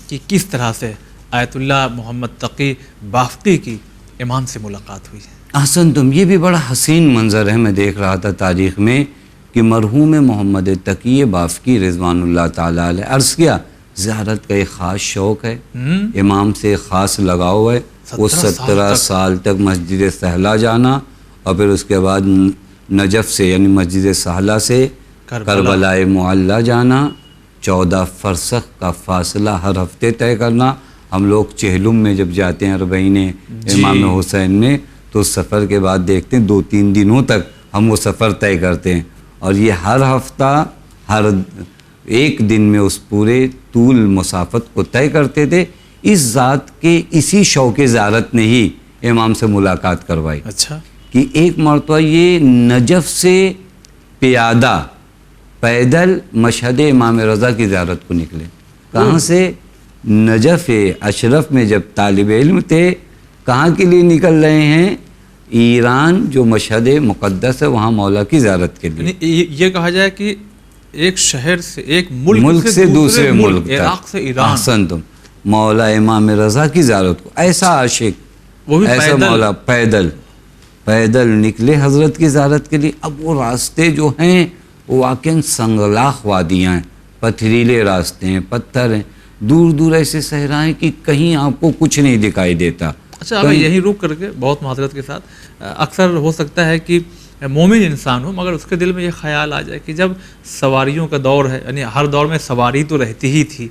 کہ کس طرح سے آیت اللہ محمد تقی بافقی کی امام سے ملاقات ہوئی ہے۔ احسن تم، یہ بھی بڑا حسین منظر ہے، میں دیکھ رہا تھا تاریخ میں کہ مرحوم محمد تقی بافقی رضوان اللہ تعالیٰ علیہ عرض کیا زیارت کا ایک خاص شوق ہے، امام سے خاص لگاؤ ہے، وہ 17 سال تک مسجد سہلا جانا اور پھر اس کے بعد نجف سے یعنی مسجد سہلا سے کربلا معلی جانا، 14 فرسخ کا فاصلہ ہر ہفتے طے کرنا۔ ہم لوگ چہلم میں جب جاتے ہیں اربعین امام حسین میں تو سفر کے بعد دیکھتے ہیں 2-3 دنوں تک ہم وہ سفر طے کرتے ہیں، اور یہ ہر ہفتہ ہر ایک دن میں اس پورے طول مسافت کو طے کرتے تھے۔ اس ذات کے اسی شوق زیارت نے ہی امام سے ملاقات کروائی۔ اچھا، کہ ایک مرتبہ یہ نجف سے پیادہ پیدل مشہد امام رضا کی زیارت کو نکلے۔ کہاں سے؟ نجف اشرف میں جب طالب علم تھے، کہاں کے لیے نکل رہے ہیں؟ ایران جو مشہد مقدس ہے وہاں مولا کی زیارت کے لیے۔ یہ کہا جائے کہ ایک شہر سے ایک ملک سے دوسرے ملک تک، عراق سے ایران، احسن تم، مولا امام رضا کی زیارت کو، ایسا عاشق، وہ بھی ایسا مولا پیدل نکلے حضرت کی زیارت کے لیے۔ اب وہ راستے جو ہیں وہ واقعاً سنگلاخ وادیاں ہیں، پتھریلے راستے ہیں، پتھر ہیں، دور دور ایسے صحرائیں کہ کہیں آپ کو کچھ نہیں دکھائی دیتا۔ اچھا، اب یہیں رک کر کے بہت معذرت کے ساتھ، اکثر ہو سکتا ہے کہ مومن انسان ہو مگر اس کے دل میں یہ خیال آ جائے کہ جب سواریوں کا دور ہے، یعنی ہر دور میں سواری تو رہتی ہی تھی،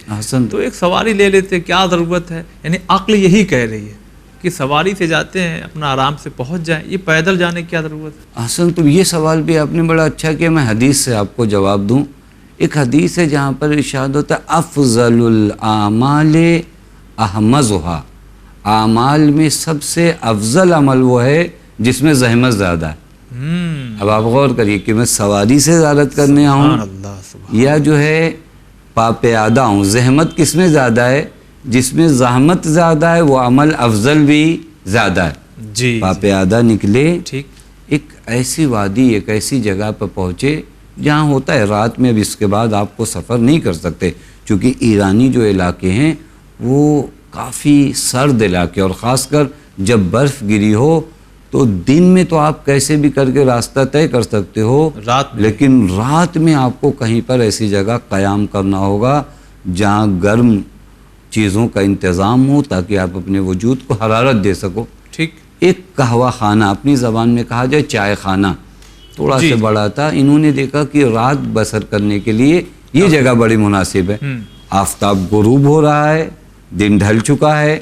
تو ایک سواری لے لیتے، کیا ضرورت ہے؟ یعنی عقل یہی کہہ رہی ہے کہ سواری سے جاتے ہیں اپنا آرام سے پہنچ جائیں، یہ پیدل جانے کی کیا ضرورت ہے؟ حسن تم، یہ سوال بھی آپ نے بڑا اچھا کیا، میں حدیث سے آپ کو جواب دوں۔ ایک حدیث ہے جہاں پر ارشاد ہوتا ہے افضل الاعمال احمزها، اعمال میں سب سے افضل عمل وہ ہے جس میں زحمت زیادہ ہے۔ اب آپ غور کریے کہ میں سواری سے زیارت کرنے آؤں یا جو ہے پیادہ ہوں، زحمت کس میں زیادہ ہے؟ جس میں زحمت زیادہ ہے وہ عمل افضل بھی زیادہ ہے۔ جی، پیادہ نکلے، ٹھیک، ایک ایسی وادی، ایک ایسی جگہ پر پہنچے جہاں ہوتا ہے رات میں اب اس کے بعد آپ کو سفر نہیں کر سکتے، چونکہ ایرانی جو علاقے ہیں وہ کافی سرد علاقے، اور خاص کر جب برف گری ہو تو دن میں تو آپ کیسے بھی کر کے راستہ طے کر سکتے ہو، لیکن رات میں آپ کو کہیں پر ایسی جگہ قیام کرنا ہوگا جہاں گرم چیزوں کا انتظام ہو تاکہ آپ اپنے وجود کو حرارت دے سکو۔ ٹھیک، ایک قہوہ خانہ، اپنی زبان میں کہا جائے چائے خانہ، تھوڑا سے بڑا تھا۔ انہوں نے دیکھا کہ رات بسر کرنے کے لیے یہ جگہ بڑی مناسب ہے۔ آفتاب غروب ہو رہا ہے، دن ڈھل چکا ہے،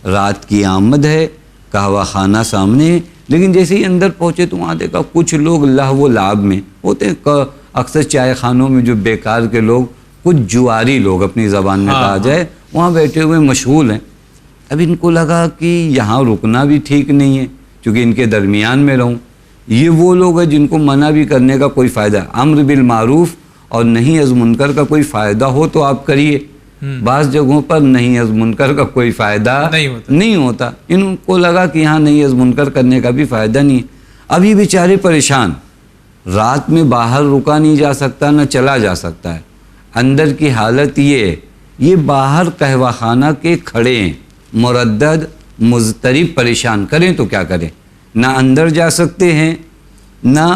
رات کی آمد ہے، قہوہ خانہ سامنے ہے، لیکن جیسے ہی اندر پہنچے تو وہاں دیکھا کچھ لوگ لہو و لعب میں ہوتے ہیں، اکثر چائے خانوں میں جو بیکار کے لوگ، کچھ جواری لوگ اپنی زبان میں کہا جائے، وہاں بیٹھے ہوئے مشغول ہیں۔ اب ان کو لگا کہ یہاں رکنا بھی ٹھیک نہیں ہے چونکہ ان کے درمیان میں رہوں۔ یہ وہ لوگ ہیں جن کو منع بھی کرنے کا کوئی فائدہ ہے، امر بالمعروف اور نہیں از منکر کا کوئی فائدہ ہو تو آپ کریے، بعض جگہوں پر نہیں از منکر کا کوئی فائدہ نہیں ہوتا۔ ان کو لگا کہ یہاں نہیں از منکر کرنے کا بھی فائدہ نہیں ہے۔ اب یہ بیچارے پریشان، رات میں باہر رکا نہیں جا سکتا، نہ چلا جا سکتا ہے۔ اندر کی حالت یہ ہے، یہ باہر قہوہ خانہ کے کھڑے ہیں، مردد مضطرب، پریشان، کریں تو کیا کریں؟ نہ اندر جا سکتے ہیں نہ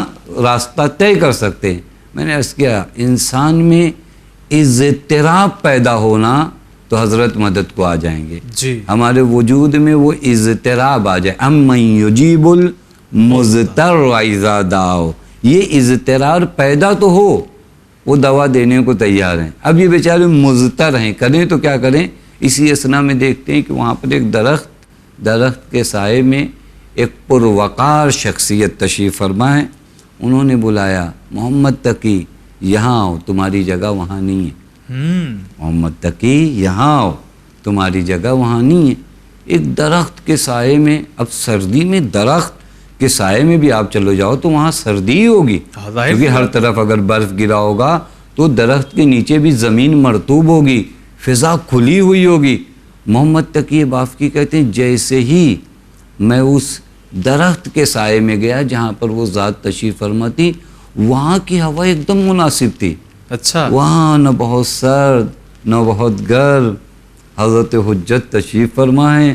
راستہ طے کر سکتے ہیں۔ میں نے عرض کیا انسان میں اضطراب پیدا ہونا تو حضرت مدد کو آ جائیں گے۔ ہمارے وجود میں وہ اضطراب آ جائے، امن یجیب المضطر اذا دعا، یہ اضطرار پیدا تو ہو، وہ دوا دینے کو تیار ہیں۔ اب یہ بیچارے مضطر ہیں، کریں تو کیا کریں؟ اسی اسنا میں دیکھتے ہیں کہ وہاں پر ایک درخت کے سائے میں ایک پروقار شخصیت تشریف فرما ہے۔ انہوں نے بلایا، محمد تقی یہاں آؤ، تمہاری جگہ وہاں نہیں ہے۔ محمد تقی یہاں آؤ، تمہاری جگہ وہاں نہیں ہے۔ ایک درخت کے سائے میں، اب سردی میں درخت کے سائے میں بھی آپ چلو جاؤ تو وہاں سردی ہی ہوگی، کیونکہ ہر طرف اگر برف گرا ہوگا تو درخت کے نیچے بھی زمین مرطوب ہوگی، فضا کھلی ہوئی ہوگی۔ محمد تقی بافقی کہتے ہیں جیسے ہی میں اس درخت کے سائے میں گیا جہاں پر وہ ذات تشریف فرما تھی، وہاں کی ہوا ایک دم مناسب تھی۔ اچھا، وہاں نہ بہت سرد نہ بہت گرم، حضرت حجت تشریف فرما ہے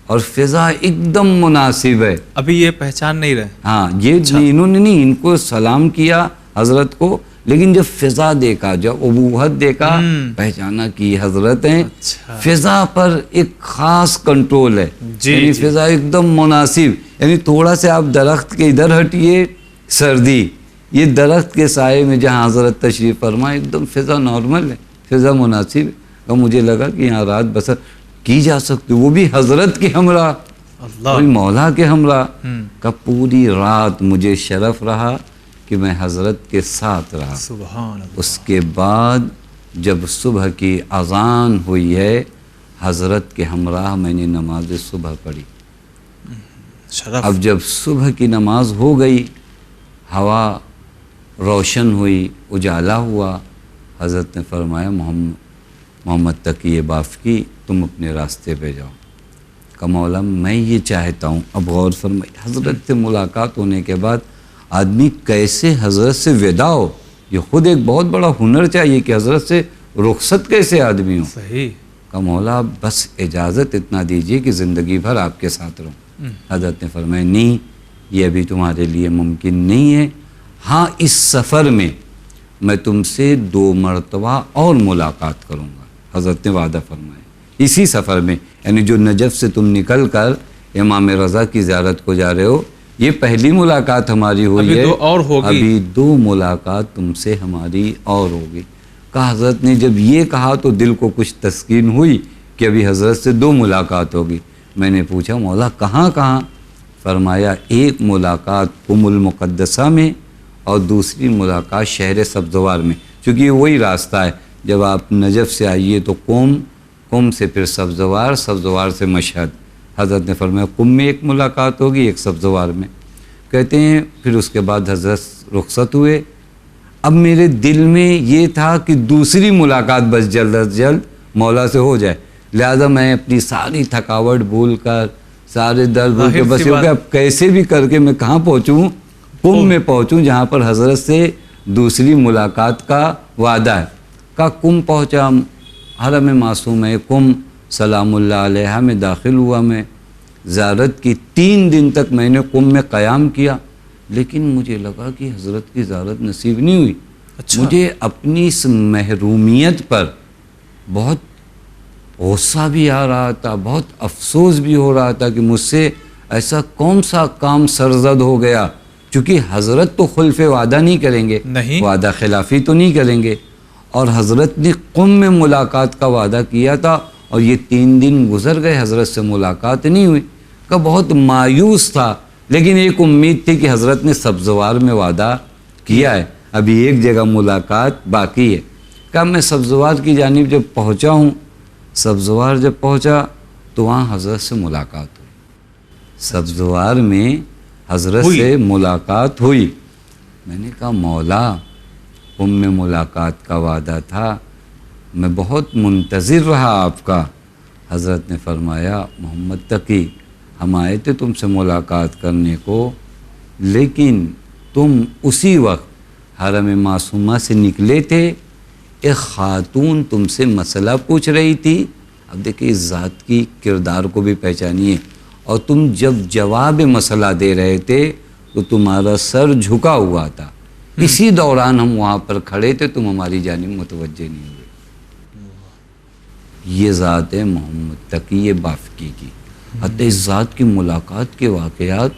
اور فضا ایک دم مناسب ہے. ابھی یہ پہچان نہیں رہے. ہاں یہ انہوں نے نہیں، ان کو سلام کیا حضرت کو، لیکن جب فضا دیکھا، جب ابوت دیکھا، پہچانا کہ حضرت ہیں. فضا پر ایک خاص کنٹرول ہے، یعنی فضا ایک دم مناسب. یعنی تھوڑا سے آپ درخت کے ادھر ہٹیے سردی، یہ درخت کے سائے میں جہاں حضرت تشریف فرما ایک دم فضا نارمل ہے، فضا مناسب ہے. اور مجھے لگا کہ یہاں رات بسر کی جا سکتی، وہ بھی حضرت کے ہمراہ، کوئی مولا کے ہمراہ. کا پوری رات مجھے شرف رہا کہ میں حضرت کے ساتھ رہا. سبحان اللہ. اس کے بعد جب صبح کی اذان ہوئی ہے، حضرت کے ہمراہ میں نے نماز صبح پڑھی. اب جب صبح کی نماز ہو گئی، ہوا روشن ہوئی، اجالا ہوا، حضرت نے فرمایا محمد تقی بافقی تم اپنے راستے پہ جاؤ. کہ مولا میں یہ چاہتا ہوں. اب غور فرمائی، حضرت سے ملاقات ہونے کے بعد آدمی کیسے حضرت سے ودا ہو، یہ خود ایک بہت بڑا ہنر چاہیے کہ حضرت سے رخصت کیسے آدمی ہو. صحیح. کہ مولا بس اجازت اتنا دیجئے کہ زندگی بھر آپ کے ساتھ رہوں. حضرت نے فرمایا نہیں، یہ ابھی تمہارے لیے ممکن نہیں ہے. ہاں اس سفر میں تم سے 2 مرتبہ اور ملاقات کروں گا. حضرت نے وعدہ فرمایا اسی سفر میں، یعنی جو نجف سے تم نکل کر امام رضا کی زیارت کو جا رہے ہو، یہ پہلی ملاقات ہماری ہوئی ہے، ابھی 2 ملاقات تم سے ہماری اور ہوگی. کہ حضرت نے جب یہ کہا تو دل کو کچھ تسکین ہوئی کہ ابھی حضرت سے 2 ملاقات ہوگی. میں نے پوچھا مولا کہاں کہاں؟ فرمایا ایک ملاقات قم المقدسہ میں اور دوسری ملاقات شہر سبزوار میں. چونکہ یہ وہی راستہ ہے، جب آپ نجف سے آئیے تو قم سے پھر سبزوار، سبزوار سے مشہد. حضرت نے فرمایا قم میں ایک ملاقات ہوگی، ایک سبزوار میں. کہتے ہیں پھر اس کے بعد حضرت رخصت ہوئے. اب میرے دل میں یہ تھا کہ دوسری ملاقات بس جلد از جلد مولا سے ہو جائے، لہذا میں اپنی ساری تھکاوٹ بھول کر، سارے درد بھول کے بس یہ کہ اب کیسے بھی کر کے میں کہاں پہنچوں، قم میں پہنچوں جہاں پر حضرت سے دوسری ملاقات کا وعدہ ہے. کا قم پہنچا، حرم معصوم ہے قم سلام اللہ علیہ میں داخل ہوا. میں زیارت کی 3 دن تک میں نے قم میں قیام کیا، لیکن مجھے لگا کہ حضرت کی زیارت نصیب نہیں ہوئی. مجھے اپنی اس محرومیت پر بہت غصہ بھی آ رہا تھا، بہت افسوس بھی ہو رہا تھا کہ مجھ سے ایسا کون سا کام سرزد ہو گیا. چونکہ حضرت تو خلف وعدہ نہیں کریں گے، وعدہ خلافی تو نہیں کریں گے، اور حضرت نے قم میں ملاقات کا وعدہ کیا تھا اور یہ 3 دن گزر گئے، حضرت سے ملاقات نہیں ہوئی. کہ بہت مایوس تھا، لیکن ایک امید تھی کہ حضرت نے سبزوار میں وعدہ کیا ہے، ابھی ایک جگہ ملاقات باقی ہے. کہ میں سبزوار کی جانب جب پہنچا ہوں، سبزوار جب پہنچا تو وہاں حضرت سے ملاقات ہوئی. سبزوار میں حضرت سے ملاقات ہوئی. میں نے کہا مولا قم میں ملاقات کا وعدہ تھا، میں بہت منتظر رہا آپ کا. حضرت نے فرمایا محمد تقی ہم آئے تھے تم سے ملاقات کرنے کو، لیکن تم اسی وقت حرم معصومہ سے نکلے تھے، ایک خاتون تم سے مسئلہ پوچھ رہی تھی. اب دیکھیں اس ذات کی کردار کو بھی پہچانیے. اور تم جب جواب مسئلہ دے رہے تھے تو تمہارا سر جھکا ہوا تھا. اسی دوران ہم وہاں پر کھڑے تھے، تم ہماری جانب متوجہ نہیں ہوئے. یہ ذات ہے محمد تقی بافقی کی. حتی اس ذات کی ملاقات کے واقعات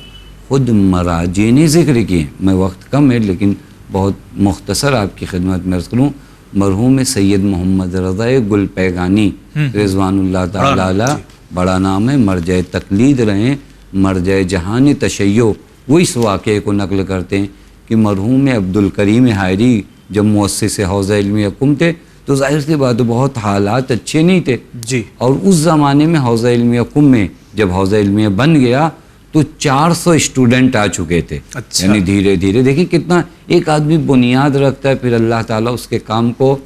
خود مراجع نے ذکر کیے. میں وقت کم ہے لیکن بہت مختصر آپ کی خدمت میں عرض کروں. مرحوم سید محمد رضا گل پیگانی رضوان اللہ تعالی علیہ، بڑا نام ہے، مرجع تقلید رہے، مرجع جہان تشیع. وہ اس واقعے کو نقل کرتے ہیں کہ مرحوم عبدالکریم حائری جب مؤسس حوزہ علمیہ قم تھے تو ظاہر سی بات بہت حالات اچھے نہیں تھے جی. اور اس زمانے میں حوزہ علمیہ قم میں جب حوزہ علمیہ بن گیا تو 400 اسٹوڈنٹ آ چکے تھے. یعنی دھیرے دھیرے دیکھیں کتنا ایک آدمی بنیاد رکھتا ہے، پھر اللہ تعالیٰ اس کے کام کو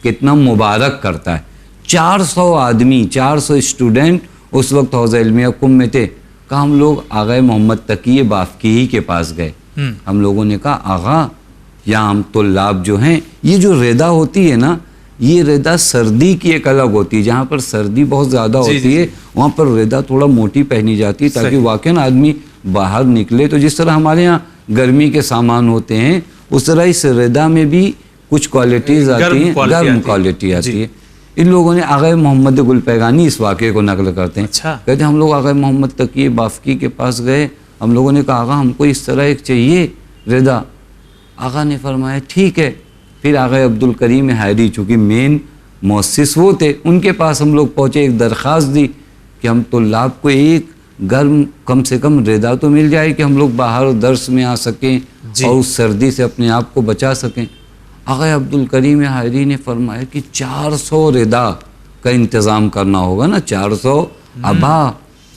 کتنا مبارک کرتا ہے. 400 آدمی، 400 اسٹوڈنٹ اس وقت حوزہ علمیہ قم میں تھے. کہ ہم لوگ آغا محمد تقی بافقی ہی کے پاس گئے. ہم لوگوں نے کہا آغا یا ہم طلاب جو ہیں، یہ جو ردا ہوتی ہے نا، یہ ردا سردی کی ایک الگ ہوتی ہے، جہاں پر سردی بہت زیادہ ہوتی ہے وہاں پر ردا تھوڑا موٹی پہنی جاتی ہے تاکہ واقعاً آدمی باہر نکلے. تو جس طرح ہمارے یہاں گرمی کے سامان ہوتے ہیں اس طرح اس ردا میں بھی کچھ کوالٹیز آتی ہیں، گرم کوالٹی آتی ہے. ان لوگوں نے آغا محمد گل پیگانی اس واقعے کو نقل کرتے ہیں. کہتے ہیں ہم لوگ آغا محمد تقی بافقی کے پاس گئے، ہم لوگوں نے کہا آغا ہم کو اس طرح ایک چاہیے ردا. آغا نے فرمایا ٹھیک ہے. پھر آغا عبدالکریم حائری چونکہ مین مؤسس وہ تھے، ان کے پاس ہم لوگ پہنچے، ایک درخواست دی کہ ہم طلاب کو ایک گرم کم سے کم ردا تو مل جائے کہ ہم لوگ باہر درس میں آ سکیں اور اس سردی سے اپنے آپ کو بچا سکیں. آغا عبدالکریم حائری نے فرمایا کہ 400 ردا کا انتظام کرنا ہوگا نا، 400 ابا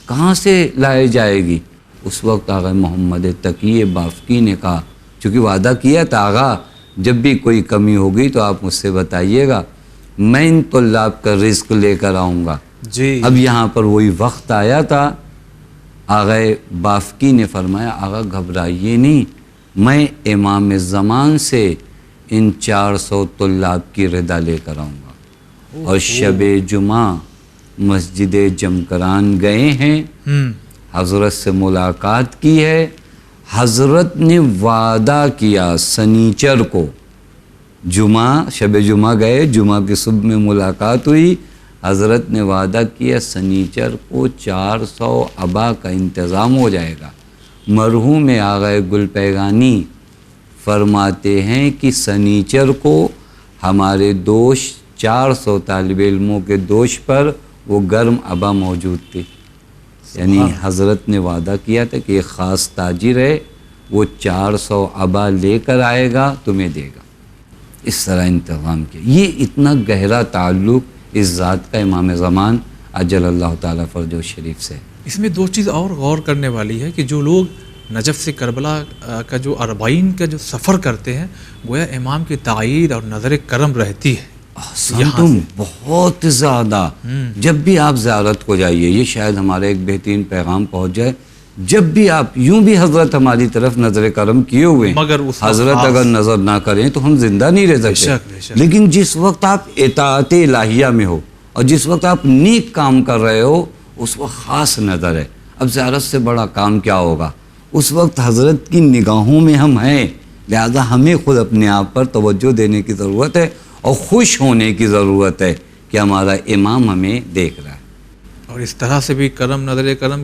کہاں سے لائے جائے گی. اس وقت آغا محمد تقی بافقی نے کہا، چونکہ وعدہ کیا تھا آغا جب بھی کوئی کمی ہوگی تو آپ مجھ سے بتائیے گا، میں ان طلاب کا رزق لے کر آؤں گا. اب یہاں پر وہی وقت آیا تھا. آغا بافقی نے فرمایا آغا گھبرائیے نہیں، میں امام زمان سے ان 400 طلاب کی ردا لے کر آؤں گا. اور شب جمعہ مسجد جمکران گئے ہیں، حضرت سے ملاقات کی ہے. حضرت نے وعدہ کیا سنیچر کو، جمعہ شب جمعہ گئے، جمعہ کی صبح میں ملاقات ہوئی. حضرت نے وعدہ کیا سنیچر کو 400 ابا کا انتظام ہو جائے گا. مرحوم آغا گل پیگانی فرماتے ہیں کہ سنیچر کو ہمارے دوش 400 طالب علموں کے دوش پر وہ گرم ابا موجود تھی. یعنی حضرت نے وعدہ کیا تھا کہ ایک خاص تاجر ہے وہ 400 ابا لے کر آئے گا تمہیں دے گا. اس طرح انتظام کیا. یہ اتنا گہرا تعلق اس ذات کا امام زمان اجل اللہ تعالیٰ فرجہ شریف سے. اس میں دو چیز اور غور کرنے والی ہے کہ جو لوگ نجف سے کربلا کا جو 40 کا جو سفر کرتے ہیں گویا امام کی تائید اور نظر کرم رہتی ہے. تم بہت زیادہ جب بھی آپ زیارت کو جائیے، یہ شاید ہمارا ایک بہترین پیغام پہنچ جائے، جب بھی آپ یوں بھی حضرت ہماری طرف نظر کرم کیے ہوئے ہیں، مگر حضرت اگر نظر نہ کریں تو ہم زندہ نہیں رہ سکتے. لیکن جس وقت آپ اطاعت الہیہ میں ہو اور جس وقت آپ نیک کام کر رہے ہو اس وقت خاص نظر ہے. اب زیارت سے بڑا کام کیا ہوگا؟ اس وقت حضرت کی نگاہوں میں ہم ہیں، لہذا ہمیں خود اپنے آپ پر توجہ دینے کی ضرورت ہے اور خوش ہونے کی ضرورت ہے کہ ہمارا امام ہمیں دیکھ رہا ہے. اور اس طرح سے بھی کرم، نظر کرم